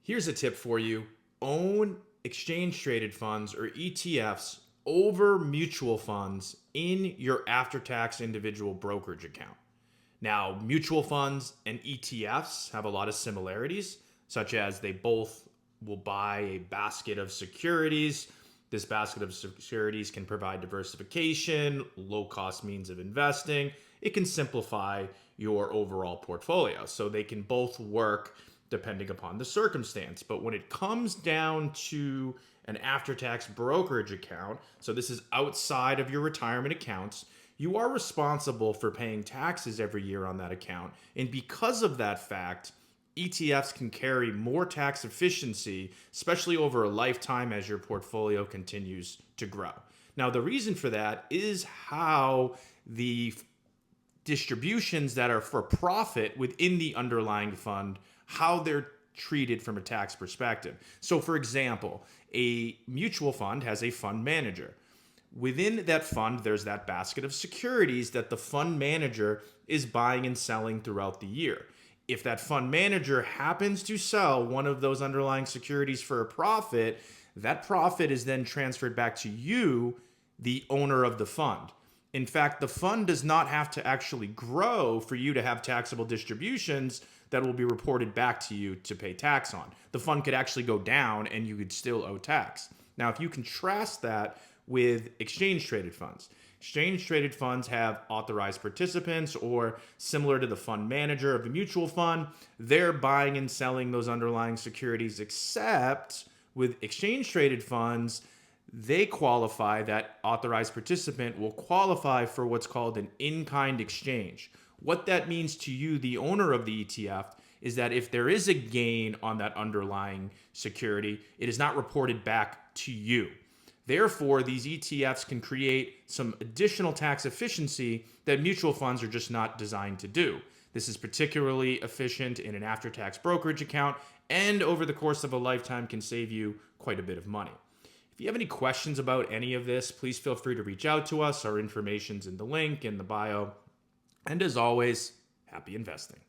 Here's a tip for you. Own exchange traded funds or ETFs over mutual funds in your after tax individual brokerage account. Now, mutual funds and ETFs have a lot of similarities, such as they both will buy a basket of securities. This basket of securities can provide diversification, low cost means of investing. It can simplify your overall portfolio. So they can both work depending upon the circumstance. But when it comes down to an after tax brokerage account, so this is outside of your retirement accounts, you are responsible for paying taxes every year on that account. And because of that fact, ETFs can carry more tax efficiency, especially over a lifetime as your portfolio continues to grow. Now, the reason for that is how the distributions that are for profit within the underlying fund, how they're treated from a tax perspective. So, for example, a mutual fund has a fund manager. Within that fund, there's that basket of securities that the fund manager is buying and selling throughout the year. If that fund manager happens to sell one of those underlying securities for a profit, that profit is then transferred back to you, the owner of the fund. In fact, the fund does not have to actually grow for you to have taxable distributions that will be reported back to you to pay tax on. The fund could actually go down and you could still owe tax. Now, if you contrast that with exchange traded funds, exchange traded funds have authorized participants, or similar to the fund manager of a mutual fund, they're buying and selling those underlying securities, except with exchange traded funds, they qualify, that authorized participant will qualify for what's called an in-kind exchange. What that means to you, the owner of the ETF, is that if there is a gain on that underlying security, it is not reported back to you. Therefore, these ETFs can create some additional tax efficiency that mutual funds are just not designed to do. This is particularly efficient in an after-tax brokerage account, and over the course of a lifetime can save you quite a bit of money. If you have any questions about any of this, please feel free to reach out to us. Our information's in the link in the bio. And as always, happy investing.